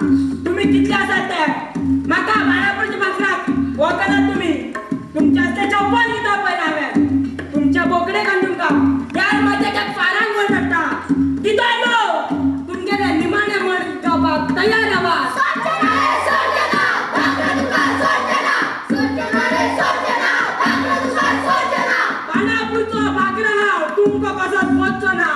तुम्ही कितले आसात ते म्हाका बाणापूरच्या पात्राक वळखना तुम्ही तुमच्या असते चौपन किता पळय हांवें तुमच्या बोकडे कान तुमकां यार माझ्या फारांक वर पडटा कितो नो तुमगेले निमाणे म्हण जावपाक तयार रावा बाणापूरचो भाकरा हांव तुमकां कसोच वचचो ना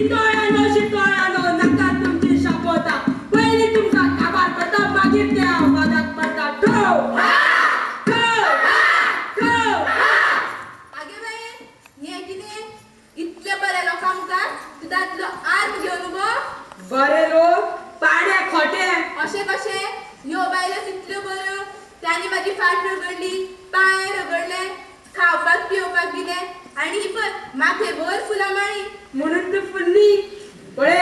शितोळ्यानो नका तुमची शापोता पयली तुमकां काबार करता मागीर त्या वादाक पडता ठोव आगे बाई हे कितें इतले बरे लोकां मुखार तूं दादलो आर्म घेवन गो बरे लोक पाडे खोटे अशें कशें ह्यो बायलो कितल्यो बऱ्यो तांणी म्हाजी फाट रगडली पांय रगडले खावपाक पिवपाक दिलें आनी ही पळय माथे भर फुलां माळी म्हणून तू फुल्ली पळे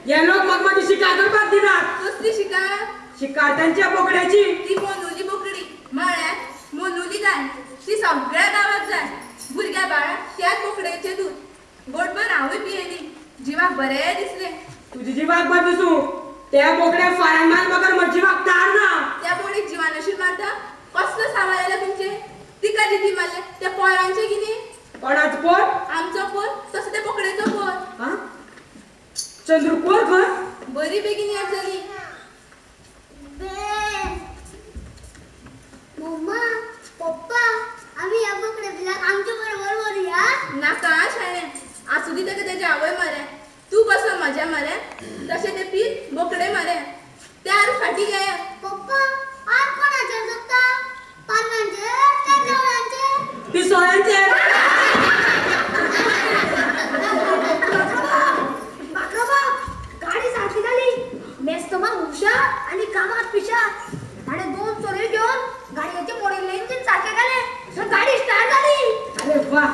हे लोक म्हाका माझी शिकार करपाक दिनात कसली शिकार शिकार तांच्या बोकड्याची ती मोनुली बोकडी म्हळ्यार मोनुली जाय ती सगळ्या गावात जाय भुरग्या बाळा त्याच बोकड्याचें दूध गोडभर हांवूय पियेली जिवाक बरें दिसलें तुजी जिवाक बरें दिसूं त्या बोकड्या फारांक मार बगर म्हज्या जिवाक तार ना त्या बोकडीक जिवान अशीर मारता कसलो सावार आयला तुमचे तिका जिती मारले त्या पोरांचे कितें कोणाचो पोर आमचो पोर तसो त्या बोकडेचो पोर हा चंद्रू पोर खंय बरी बेगीन याद जाली मम्मा पप्पा आम्ही या बोकड्याला आमच्या बरोबर वरूया नाका शाणे आसू दी ताका तेजे आवय मरे तू कसो मजा मरे तशें ते पीत बोकडे मरे त्यार फाटी गेले पप्पा आज कोणाचे जगता पानांचे त्या जवळांचे पिसोळ्यांचे गाडी सारखी झाली मेस्तमा हुशार आणि कामात पिशार आणि दोन चोरे घेऊन गाडीचे मोडे लेनचे चाके गेले तर गाडी स्टार्ट झाली अरे वा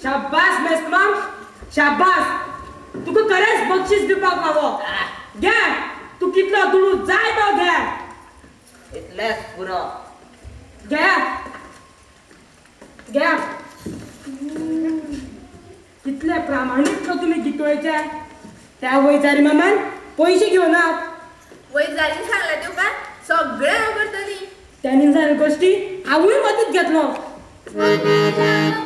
शाबास मेस्टमाम शाबास तुका खरेंच बक्षीस दिवपाक फावो घे तू कितलो दुडू जाय तो घे इतलेच पुरो घे घे कितले प्रामाणिक तो तुम्ही गितोळेचे त्या वैजारी मामान पयशे घेवनात वैजारीन सांगला तुका सगळें हांव करतली त्यानी जाल्यो गोश्टी हांवूय मदत घेतलो मम्मी